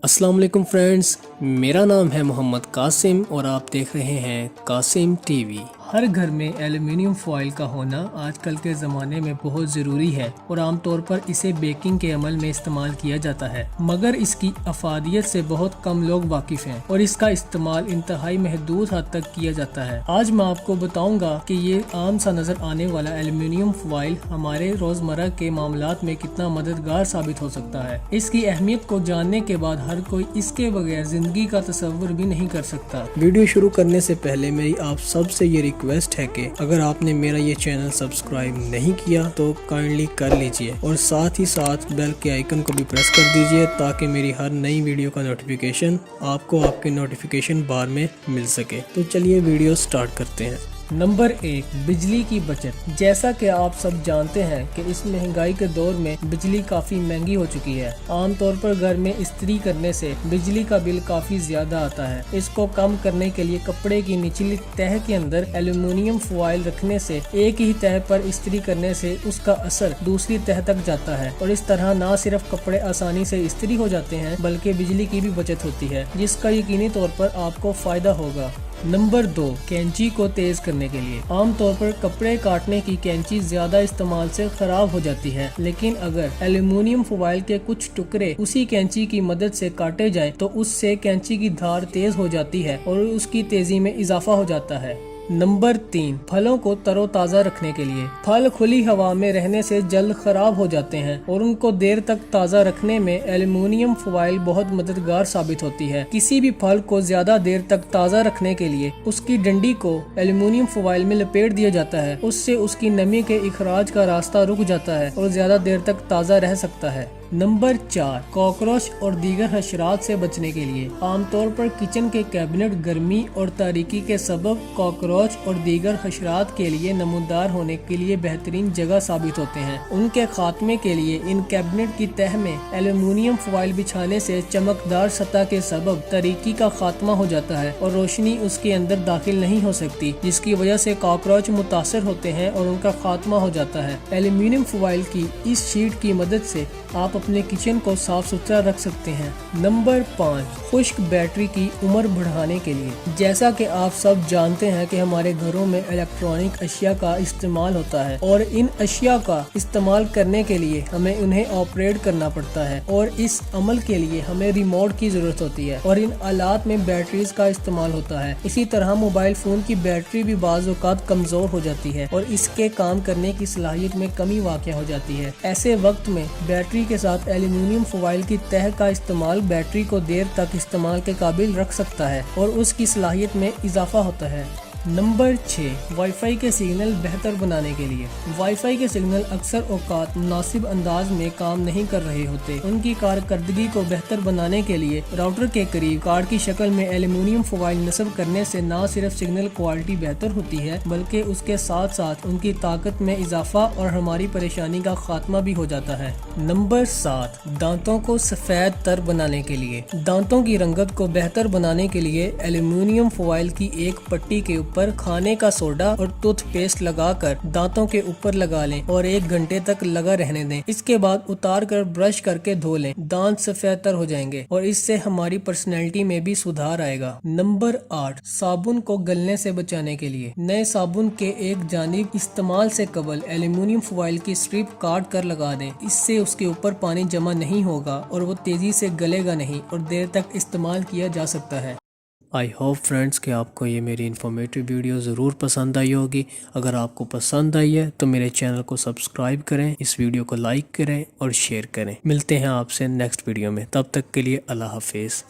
السلام علیکم فرینڈز، میرا نام ہے محمد قاسم اور آپ دیکھ رہے ہیں قاسم ٹی وی۔ ہر گھر میں ایلومینیم فوائل کا ہونا آج کل کے زمانے میں بہت ضروری ہے اور عام طور پر اسے بیکنگ کے عمل میں استعمال کیا جاتا ہے، مگر اس کی افادیت سے بہت کم لوگ واقف ہیں اور اس کا استعمال انتہائی محدود حد تک کیا جاتا ہے۔ آج میں آپ کو بتاؤں گا کہ یہ عام سا نظر آنے والا ایلومینیم فوائل ہمارے روزمرہ کے معاملات میں کتنا مددگار ثابت ہو سکتا ہے۔ اس کی اہمیت کو جاننے کے بعد ہر کوئی اس کے بغیر زندگی کا تصور بھی نہیں کر سکتا۔ ویڈیو شروع کرنے سے پہلے میری آپ سب سے یہ ریکویسٹ ہے کہ اگر آپ نے میرا یہ چینل سبسکرائب نہیں کیا تو کائنڈلی کر لیجئے اور ساتھ ہی ساتھ بیل کے آئیکن کو بھی پریس کر دیجئے تاکہ میری ہر نئی ویڈیو کا نوٹیفیکیشن آپ کو آپ کے نوٹیفیکیشن بار میں مل سکے۔ تو چلیے ویڈیو سٹارٹ کرتے ہیں۔ نمبر 1، بجلی کی بچت۔ جیسا کہ آپ سب جانتے ہیں کہ اس مہنگائی کے دور میں بجلی کافی مہنگی ہو چکی ہے۔ عام طور پر گھر میں استری کرنے سے بجلی کا بل کافی زیادہ آتا ہے۔ اس کو کم کرنے کے لیے کپڑے کی نچلی تہہ کے اندر ایلومینیم فوائل رکھنے سے ایک ہی تہہ پر استری کرنے سے اس کا اثر دوسری تہہ تک جاتا ہے اور اس طرح نہ صرف کپڑے آسانی سے استری ہو جاتے ہیں بلکہ بجلی کی بھی بچت ہوتی ہے، جس کا یقینی طور پر آپ کو فائدہ ہوگا۔ نمبر 2، کینچی کو تیز کرنے کے لیے۔ عام طور پر کپڑے کاٹنے کی کینچی زیادہ استعمال سے خراب ہو جاتی ہے، لیکن اگر ایلومینیم فوائل کے کچھ ٹکڑے اسی کینچی کی مدد سے کاٹے جائیں تو اس سے کینچی کی دھار تیز ہو جاتی ہے اور اس کی تیزی میں اضافہ ہو جاتا ہے۔ نمبر 3، پھلوں کو تر و تازہ رکھنے کے لیے۔ پھل کھلی ہوا میں رہنے سے جلد خراب ہو جاتے ہیں اور ان کو دیر تک تازہ رکھنے میں ایلومینیم فوائل بہت مددگار ثابت ہوتی ہے۔ کسی بھی پھل کو زیادہ دیر تک تازہ رکھنے کے لیے اس کی ڈنڈی کو ایلومینیم فوائل میں لپیٹ دیا جاتا ہے، اس سے اس کی نمی کے اخراج کا راستہ رک جاتا ہے اور زیادہ دیر تک تازہ رہ سکتا ہے۔ نمبر 4، کاکروچ اور دیگر حشرات سے بچنے کے لیے۔ عام طور پر کچن کے کیبنٹ گرمی اور تاریکی کے سبب کاکروچ اور دیگر حشرات کے لیے نمودار ہونے کے لیے بہترین جگہ ثابت ہوتے ہیں۔ ان کے خاتمے کے لیے ان کیبنٹ کی تہہ میں ایلومینیم فوائل بچھانے سے چمکدار سطح کے سبب تاریکی کا خاتمہ ہو جاتا ہے اور روشنی اس کے اندر داخل نہیں ہو سکتی، جس کی وجہ سے کاکروچ متاثر ہوتے ہیں اور ان کا خاتمہ ہو جاتا ہے۔ ایلومینیم فوائل کی اس شیٹ کی مدد سے آپ اپنے کچن کو صاف ستھرا رکھ سکتے ہیں۔ نمبر 5، خشک بیٹری کی عمر بڑھانے کے لیے۔ جیسا کہ آپ سب جانتے ہیں کہ ہمارے گھروں میں الیکٹرانک اشیاء کا استعمال ہوتا ہے اور ان اشیاء کا استعمال کرنے کے لیے ہمیں انہیں آپریٹ کرنا پڑتا ہے اور اس عمل کے لیے ہمیں ریموٹ کی ضرورت ہوتی ہے اور ان آلات میں بیٹریز کا استعمال ہوتا ہے۔ اسی طرح موبائل فون کی بیٹری بھی بعض اوقات کمزور ہو جاتی ہے اور اس کے کام کرنے کی صلاحیت میں کمی واقع ہو جاتی ہے۔ ایسے وقت میں بیٹری کے ساتھ ایلومینیم فوائل کی تہہ کا استعمال بیٹری کو دیر تک استعمال کے قابل رکھ سکتا ہے اور اس کی صلاحیت میں اضافہ ہوتا ہے۔ نمبر 6، وائی فائی کے سگنل بہتر بنانے کے لیے۔ وائی فائی کے سگنل اکثر اوقات مناسب انداز میں کام نہیں کر رہے ہوتے۔ ان کی کارکردگی کو بہتر بنانے کے لیے راؤٹر کے قریب کارڈ کی شکل میں ایلومینیم فوائل نصب کرنے سے نہ صرف سگنل کوالٹی بہتر ہوتی ہے بلکہ اس کے ساتھ ساتھ ان کی طاقت میں اضافہ اور ہماری پریشانی کا خاتمہ بھی ہو جاتا ہے۔ نمبر 7، دانتوں کو سفید تر بنانے کے لیے۔ دانتوں کی رنگت کو بہتر بنانے کے لیے ایلومینیم فوائل کی ایک پٹی کے اوپر کھانے کا سوڈا اور ٹوتھ پیسٹ لگا کر دانتوں کے اوپر لگا لیں اور 1 گھنٹے تک لگا رہنے دیں۔ اس کے بعد اتار کر برش کر کے دھو لیں۔ دانت سفید تر ہو جائیں گے اور اس سے ہماری پرسنالٹی میں بھی سدھار آئے گا۔ نمبر 8، صابن کو گلنے سے بچانے کے لیے۔ نئے صابن کے ایک جانب استعمال سے قبل ایلومینیم فوائل کی سٹرپ کاٹ کر لگا دیں۔ اس سے اس کے اوپر پانی جمع نہیں ہوگا اور وہ تیزی سے گلے گا نہیں اور دیر تک استعمال کیا جا سکتا ہے۔ آئی ہوپ فرینڈز کہ آپ کو یہ میری انفارمیٹیو ویڈیو ضرور پسند آئی ہوگی۔ اگر آپ کو پسند آئی ہے تو میرے چینل کو سبسکرائب کریں، اس ویڈیو کو لائک کریں اور شیئر کریں۔ ملتے ہیں آپ سے نیکسٹ ویڈیو میں، تب تک کے لیے اللہ حافظ۔